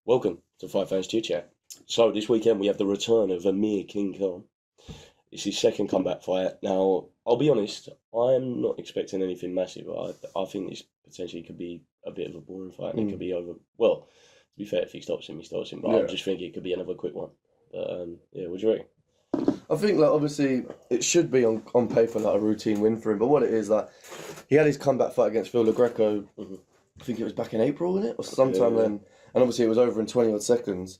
Welcome to Fight Fans Chit Chat. So this weekend we have the return of Amir Khan. It's his second comeback fight. Now, I'll be honest, I'm not expecting anything massive. I think this potentially could be a bit of a boring fight and it could be over. Well, to be fair, if he stops him, he stops him. But I Yeah. just think it could be another quick one. But yeah, what do you reckon? I think obviously it should be on paper a routine win for him, but what it is he had his comeback fight against Phil LaGreco. I think it was back in April, wasn't it, or sometime then, and obviously it was over in 20 odd seconds.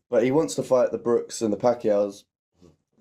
But he wants to fight the Brooks and the Pacquiaos.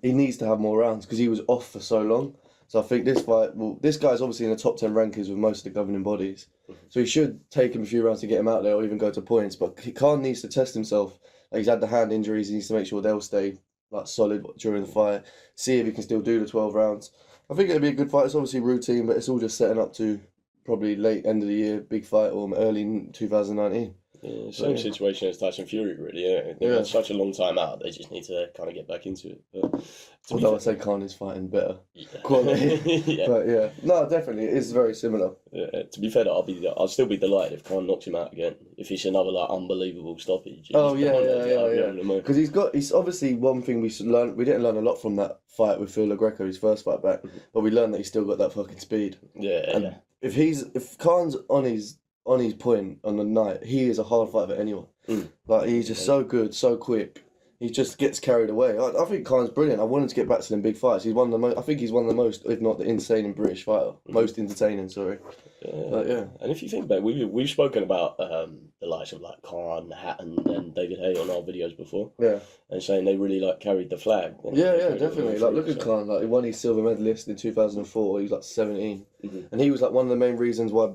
He needs to have more rounds because he was off for so long. So I think this fight, this guy's obviously in the top 10 rankings with most of the governing bodies, so he should take him a few rounds to get him out there or even go to points. But Khan needs to test himself. He's had the hand injuries. He needs to make sure they'll stay solid during the fight. See if he can still do the 12 rounds. I think it'll be a good fight. It's obviously routine, but it's all just setting up to probably late end of the year, big fight, or early 2019. Yeah, same situation as Tyson Fury, really. Yeah, they've had such a long time out. They just need to kind of get back into it. But although I say Khan is fighting better quality, but yeah, no, definitely it is very similar. Yeah, to be fair, I'll still be delighted if Khan knocks him out again. If it's another unbelievable stoppage. Oh yeah. Because he's obviously one thing we learned. We didn't learn a lot from that fight with Phil LaGreco, his first fight back, but we learned that he's still got that fucking speed. Yeah. If Khan's on his point on the night, he is a hard fight for anyone. He's just so good, so quick. He just gets carried away. I think Khan's brilliant. I want him to get back to them big fights. He's one of the most. I think he's one of the most, if not the entertaining British fighter. Most entertaining, sorry. Yeah. And if you think about it, we've spoken about the likes of Khan, Hatton, and David Hay on our videos before. Yeah. And saying they really carried the flag. Yeah, definitely. Look at Khan. He won his silver medalist in 2004. He was 17, and he was one of the main reasons why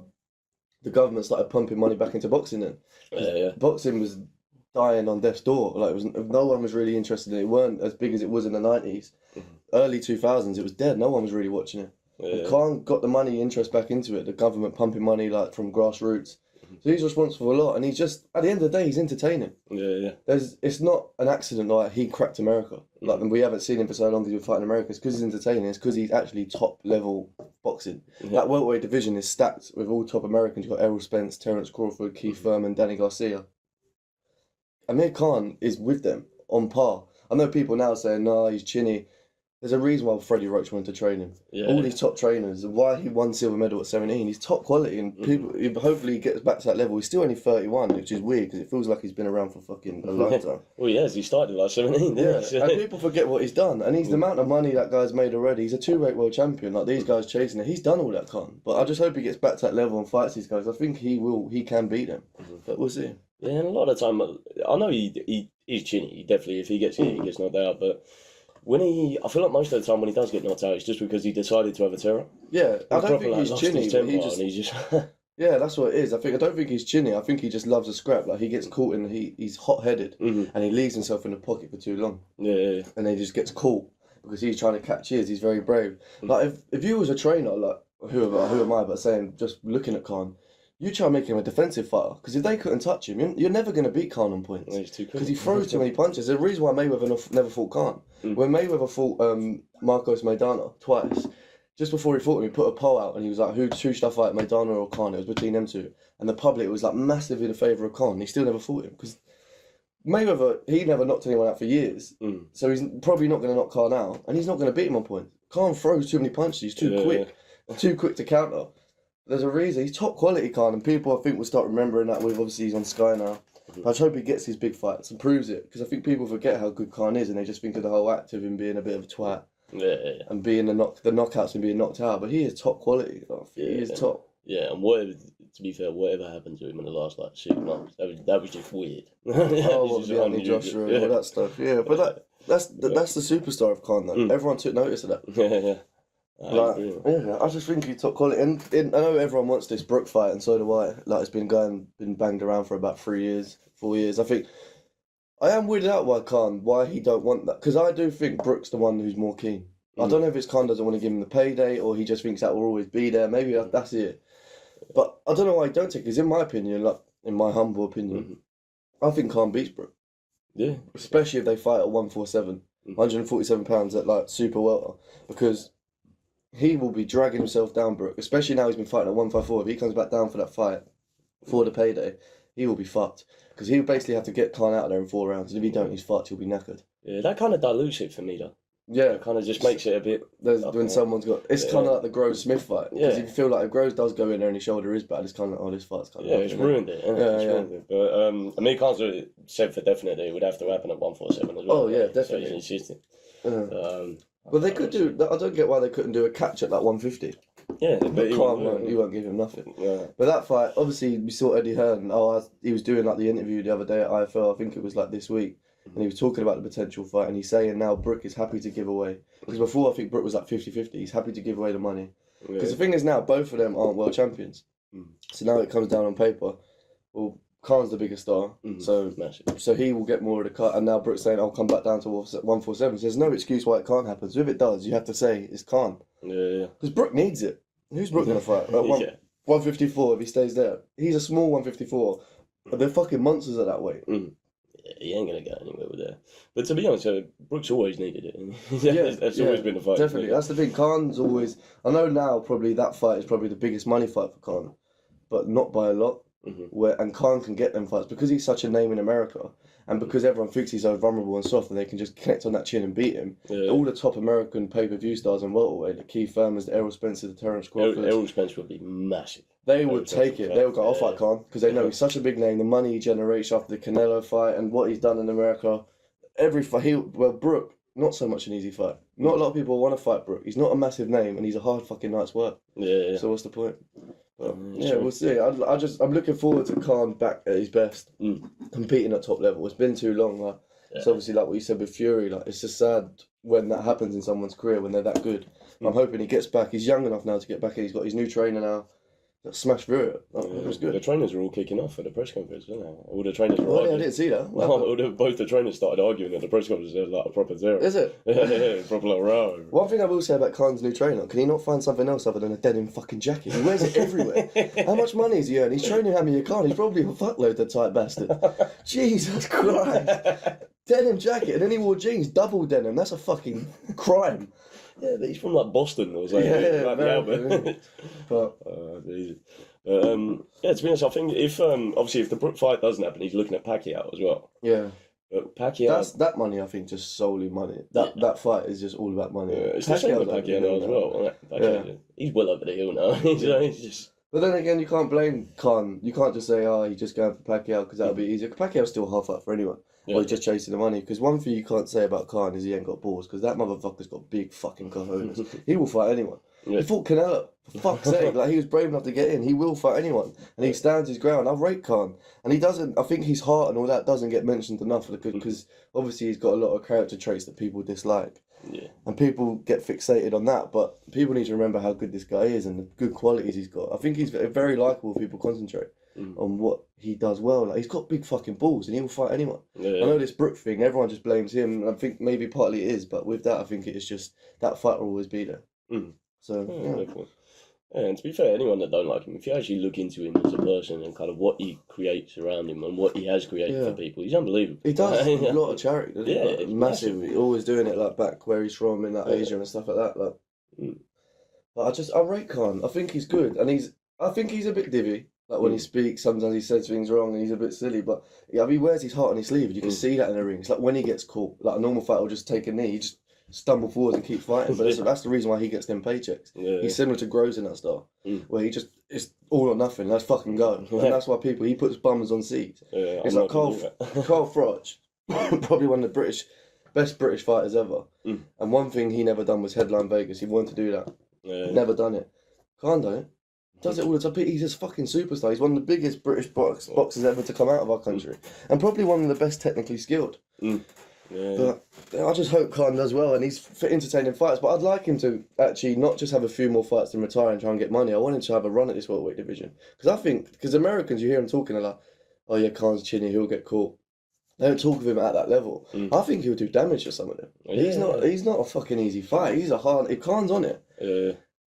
the government started pumping money back into boxing. Then, boxing was dying on death's door. No one was really interested in it. It weren't as big as it was in the 90s. Early 2000s, it was dead. No one was really watching it. And Khan got the money interest back into it. The government pumping money from grassroots. So he's responsible for a lot, and he's just at the end of the day, he's entertaining. It's not an accident he cracked America. We haven't seen him for so long because we're fighting America. It's because he's entertaining. It's because he's actually top level boxing. That welterweight division is stacked with all top Americans. You've got Errol Spence, Terence Crawford, Keith Thurman, Danny Garcia. Amir Khan is with them on par. I know people now saying, "No, he's chinny." There's a reason why Freddie Roach wanted to train him. All these top trainers, and why he won silver medal at 17. He's top quality, and people hopefully he gets back to that level. He's still only 31, which is weird because it feels like he's been around for fucking a lifetime. Well, yes, he started 17. And people forget what he's done, and he's the amount of money that guy's made already. He's a two-weight world champion. These guys chasing it. He's done all that, Khan. But I just hope he gets back to that level and fights these guys. I think he will. He can beat them, but we'll see. Yeah, and a lot of time, I know he's chinny. He definitely, if he gets hit, he gets knocked out. But I feel like most of the time when he does get knocked out, it's just because he decided to have a terror. Yeah, I don't think he's chinny. He just yeah, that's what it is. I don't think he's chinny. I think he just loves a scrap. He gets caught in, he's hot-headed, and he leaves himself in the pocket for too long. Yeah. And then he just gets caught because he's trying to catch his. He's very brave. If you was a trainer, who am I, but saying, just looking at Khan, you try making him a defensive fighter, because if they couldn't touch him, you're never going to beat Khan on points. Yeah, he's too quick. Because he throws too many punches. There's a reason why Mayweather never fought Khan. When Mayweather fought Marcos Maidana twice, just before he fought him, he put a poll out and he was like, who should I fight, Maidana or Khan? It was between them two. And the public was massively in favour of Khan. He still never fought him, because Mayweather, he never knocked anyone out for years. So he's probably not going to knock Khan out, and he's not going to beat him on points. Khan throws too many punches. He's too quick. Too quick to counter. There's a reason. He's top quality, Khan, and people I think will start remembering that. Obviously he's on Sky now. I just hope he gets his big fights and proves it, because I think people forget how good Khan is, and they just think of the whole act of him being a bit of a twat. And being the knockouts and being knocked out. But he is top quality. He is top. Yeah, and to be fair, whatever happened to him in the last 6 months, that was just weird. What the Anthony Joshua and all that stuff. Yeah, but that's the superstar of Khan though. Everyone took notice of that. Yeah. I just think he's top quality, and I know everyone wants this Brook fight, and so do I. It's been banged around for about 4 years. I think I am weirded out why he don't want that, because I do think Brook's the one who's more keen. I don't know if it's Khan doesn't want to give him the payday, or he just thinks that will always be there. Maybe that's it. But I don't know why he don't take it, because in my opinion, in my humble opinion, I think Khan beats Brook. Yeah. Especially if they fight at 147, 147 pounds at super welter, because he will be dragging himself down, Brook. Especially now he's been fighting at 154. If he comes back down for that fight, for the payday, he will be fucked. Because he would basically have to get Khan out of there in 4 rounds. And if he don't, he's fucked. He'll be knackered. Yeah, that kind of dilutes it for me, though. Yeah. It kind of just makes it a bit... When someone's got... It's kind of like the Groves-Smith fight. Because Yeah. you feel like if Groves does go in there and his shoulder is bad, it's kind of like, oh, this fight's kind of... Yeah, it's ruined it. Ruined it. But Amir Khan's said for definite that it would have to happen at 147 as well. Oh, yeah, definitely. So he's insisting. Well, they could do... I don't get why they couldn't do a catch at like 150. Yeah, but Khan won't. You won't give him nothing. Yeah. But that fight, obviously, we saw Eddie Hearn. He was doing like the interview the other day at IFL. I think it was like this week. And he was talking about the potential fight, and he's saying now Brook is happy to give away. Because before, I think Brook was like 50-50. He's happy to give away the money. Because the thing is now, both of them aren't world champions. So now it comes down on paper. Well, Khan's the bigger star, so he will get more of the cut. And now Brook's saying, I'll come back down to 147. So there's no excuse why it can't happen. So if it does, you have to say it's Khan. Yeah. Because Brook needs it. Who's Brook going to fight? 154 if he stays there. He's a small 154. But they're fucking monsters at that weight. He ain't going to go anywhere with that. But to be honest, Brooks always needed it. That's always been the fight. Definitely. That's the thing. Khan's always... I know now probably that fight is probably the biggest money fight for Khan. But not by a lot. And Khan can get them fights because he's such a name in America. And because everyone thinks he's so vulnerable and soft and they can just connect on that chin and beat him. All the top American pay-per-view stars in welterweight, the Keith Thurmans, the Errol Spencer, the Terence Crawford. Errol Spencer would be massive. They would take it. They would go, I'll fight Khan. Because they know he's such a big name. The money he generates after the Canelo fight and what he's done in America. Every fight, Brook, not so much an easy fight. Not a lot of people want to fight Brook. He's not a massive name and he's a hard fucking night's work. Yeah. So what's the point? But, we'll see. I'm looking forward to Khan back at his best, competing at top level. It's been too long. It's obviously like what you said with Fury. Like it's just sad when that happens in someone's career when they're that good. I'm hoping he gets back. He's young enough now to get back in. He's got his new trainer now. Smashed through it. It was good. The trainers were all kicking off at the press conference, weren't they? All the trainers were arguing. I didn't see that. Both the trainers started arguing at the press conference. There was like a proper zero. Is it? Yeah, proper like row. One thing I will say about Khan's new trainer, can he not find something else other than a denim fucking jacket? He wears it everywhere. How much money is he earning? He's training Amir Khan. He's probably a fuckload, the tight bastard. Jesus Christ. Denim jacket, and then he wore jeans, double denim. That's a fucking crime. Yeah, but he's from like Boston or something. But to be honest, I think if obviously if the Brook fight doesn't happen, he's looking at Pacquiao as well. Yeah. But Pacquiao, that money, I think, just solely money. That fight is just all about money. It's the same with Pacquiao now as well. Pacquiao, he's well over the hill now. He's just. But then again, you can't blame Khan. You can't just say, he's just going for Pacquiao because that'll be easier. Pacquiao's still half up for anyone. Or he's just chasing the money. Because one thing you can't say about Khan is he ain't got balls. Because that motherfucker's got big fucking cojones. He will fight anyone. He fought Canelo. For fuck's sake. Like, he was brave enough to get in. He will fight anyone. And he stands his ground. I rate Khan. And he doesn't... I think his heart and all that doesn't get mentioned enough. Because obviously he's got a lot of character traits that people dislike. Yeah. And people get fixated on that. But people need to remember how good this guy is and the good qualities he's got. I think he's very likeable if people concentrate on what he does well. Like, he's got big fucking balls and he will fight anyone. I know this Brook thing, everyone just blames him. And I think maybe partly it is, but with that, I think it is just that fight will always be there. So, and to be fair, anyone that don't like him, if you actually look into him as a person and kind of what he creates around him and what he has created for people, he's unbelievable. He does a lot of charity, doesn't he? Like, massive. He's always doing it like back where he's from in like Asia and stuff like that. Like, but I rate Khan. I think he's good, and I think he's a bit divvy. Like when he speaks, sometimes he says things wrong and he's a bit silly. But he wears his heart on his sleeve, and you can see that in the ring. It's like when he gets caught, like a normal fighter will just take a knee, he just stumble forward and keep fighting. But that's the reason why he gets them paychecks. He's similar to Groves in that style, where he just it's all or nothing. Let's fucking go, and that's why he puts bums on seats. It's like Carl Froch, probably one of the best British fighters ever. And one thing he never done was headline Vegas. He wanted to do that. Never done it. Can't do it. Does it all the time. He's just fucking superstar. He's one of the biggest British boxers ever to come out of our country, and probably one of the best technically skilled. But I just hope Khan does well, and he's for entertaining fights. But I'd like him to actually not just have a few more fights and retire and try and get money. I want him to have a run at this welterweight division because Americans, you hear him talking a lot. Oh yeah, Khan's chinny, he'll get caught. They don't talk of him at that level. I think he'll do damage to some of them. He's not a fucking easy fight. He's a hard. If Khan's on it.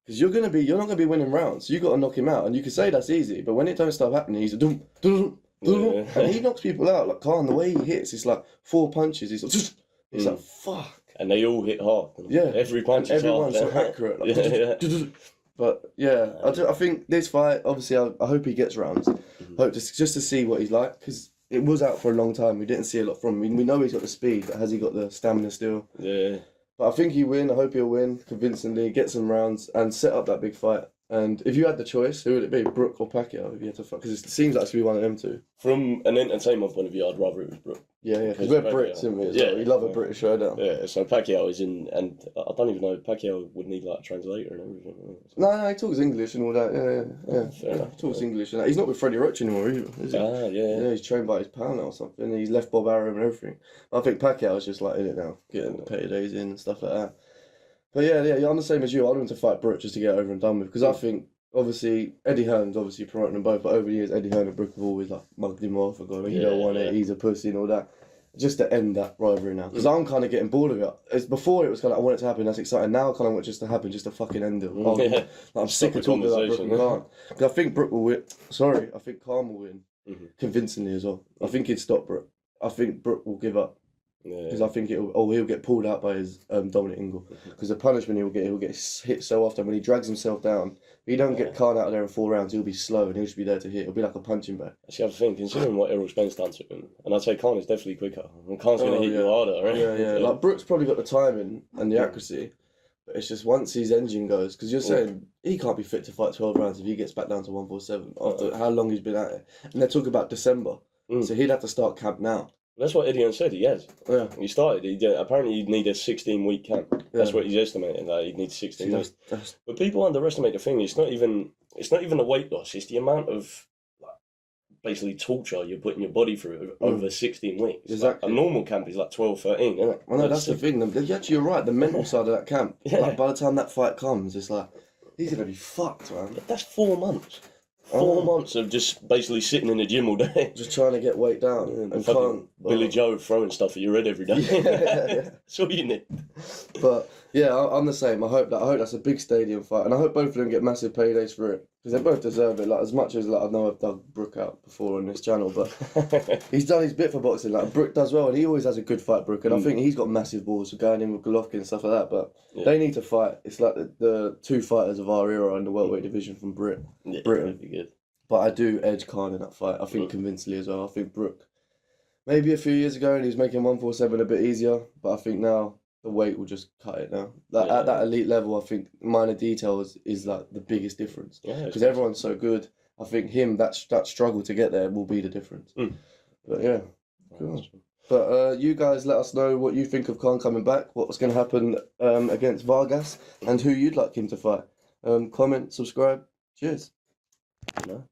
Because you're not gonna be winning rounds. So you got to knock him out, and you can say that's easy, but when it don't start happening, he's a dum dum dum, and he knocks people out. Like Khan, the way he hits, it's like 4 punches. It's like fuck, and they all hit hard. Every punch. Everyone's so accurate. Like, But I think this fight, obviously, I hope he gets rounds. Hope just to see what he's like, because it was out for a long time. We didn't see a lot from him. We know he's got the speed, but has he got the stamina still? Yeah. But I think he'll win. I hope he'll win convincingly, get some rounds, and set up that big fight. And if you had the choice, who would it be, Brook or Pacquiao? If you had to fight, because it seems like it's gonna be one of them two. From an entertainment point of view, I'd rather it was Brook. Yeah, because we're Brits, isn't we? Yeah, we love a British showdown. Yeah, so Pacquiao is in, and I don't even know, Pacquiao would need like a translator and everything. No, he talks English and all that. Yeah. Fair enough. He talks English and that. He's not with Freddie Roach anymore, either, is he? Yeah, he's trained by his pal now or something. He's left Bob Arum and everything. I think Pacquiao's just like in it now, getting the paydays in and stuff like that. But yeah, I'm the same as you. I want him to fight Brook just to get over and done with, because I think obviously Eddie Hearn's obviously promoting them both, but over the years Eddie Hearn and Brook have always like mugged him off and gone, you don't want it, he's a pussy and all that. Just to end that rivalry now, because I'm kind of getting bored of it. It's before it was kind of I want it to happen, that's exciting. Now I kind of want it just to happen, just to fucking end it. Like, I'm sick of talking about Brook and Khan. Because I think Brook will win. Sorry, I think Khan will win convincingly as well. I think he'd stop Brook. I think Brook will give up. Because I think he'll get pulled out by his Dominic Ingle. Because the punishment he'll get hit so often when he drags himself down. If he don't get Khan out of there in 4 rounds, he'll be slow and he'll just be there to hit. It'll be like a punching bag. That's the other thing, considering what Errol Spence done to him, and I'd say Khan is definitely quicker. And Khan's going to hit you harder, right? Yeah. Like Brook's probably got the timing and the accuracy, but it's just once his engine goes, because you're saying he can't be fit to fight 12 rounds if he gets back down to 147 after how long he's been at it. And they're talking about December, so he'd have to start camp now. That's what Eddie Hearn said. He has. Yeah. He started. Apparently, he'd need a 16-week camp. That's what he's estimating. That he'd need 16 weeks. But people underestimate the thing. It's not even the weight loss. It's the amount of basically torture you're putting your body through over 16 weeks. Exactly. Like, a normal camp is like 12, 13, isn't it? Well, no, that's the thing. Actually, you're right. The mental side of that camp. Like, by the time that fight comes, it's like he's gonna be fucked, man. That's 4 months. 4 months of just basically sitting in the gym all day. Just trying to get weight down. And can't. Billy Joe throwing stuff at your head every day. Yeah. That's all you need. But yeah, I'm the same. I hope that's a big stadium fight. And I hope both of them get massive paydays for it. Because they both deserve it. Like, as much as I know I've dug Brook out before on this channel, but he's done his bit for boxing. Like, Brook does well, and he always has a good fight, Brook. And I think he's got massive balls for going in with Golovkin and stuff like that. But they need to fight. It's like the 2 fighters of our era in the welterweight division from Britain. That'd be good. But I do edge Khan in that fight. I think convincingly as well. I think Brook, maybe a few years ago, and he was making 147 a bit easier. But I think now the weight will just cut it now. Like at that elite level, I think minor details is like the biggest difference. Because everyone's so good. I think that struggle to get there will be the difference. But yeah, cool. But you guys let us know what you think of Khan coming back. What's going to happen against Vargas, and who you'd like him to fight. Comment, subscribe. Cheers. No.